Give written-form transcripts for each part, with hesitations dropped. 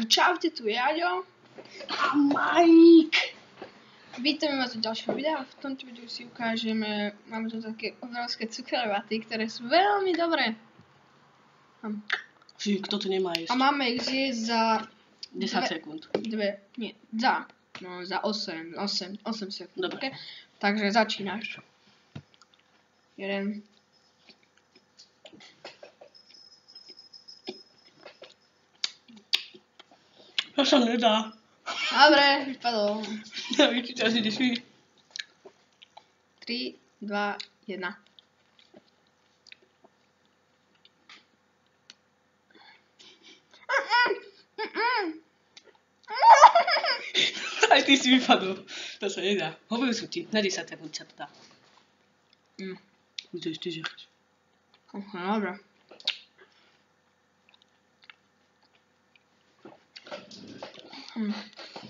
čaute, tu je Aďo. A Mike. Vítame vás do ďalšieho videa. V tomto videu si ukážeme, máme tu také obrovské cukrovaty, ktoré sú veľmi dobré. Kto to nemá jesť? A máme ich zjesť za 10 sekúnd. Za 8 sekúnd. Dobre. Okay? Takže začínaš. 1. To sa nedá. Dobre, vypadol. Ja určite asi ideš vy. 3, 2, 1. Aj ty si vypadol. To sa nedá. Hovoril som ti, na 10 sekúnd sa to dá. Chceš ty žerať. Dobre.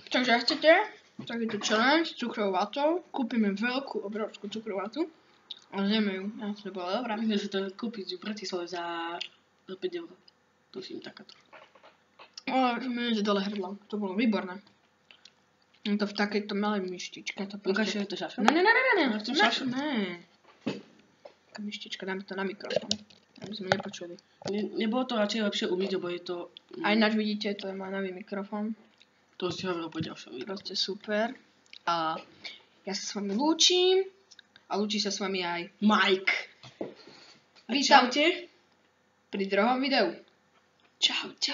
Takže ak chcete takýto challenge s cukrovou vatou, kúpime veľkú, obrovskú cukrovú vatu a zjeme ju. Ja, to bola dobrá. Môžeme sa to kúpiť v Bratislave za 5 eur. Tuším takáto. Ale že dole hrdla. To bolo výborné. Je to v takejto malej myštičke. Ukáž, je to šašo? Ne. Chcem šašo? Ne. Taká myštička, dáme to na mikrofón. Aby sme nepočuli. Nebolo to radšej lepšie umyť, lebo je to... A ináč vidíte, to je môj nový mikrofón. To si hovoril po ďalšom videu. Proste super. A ja sa s vami lúčim. A lúči sa s vami aj Mike. Vítam Čaute. pri druhom videu. Čaute.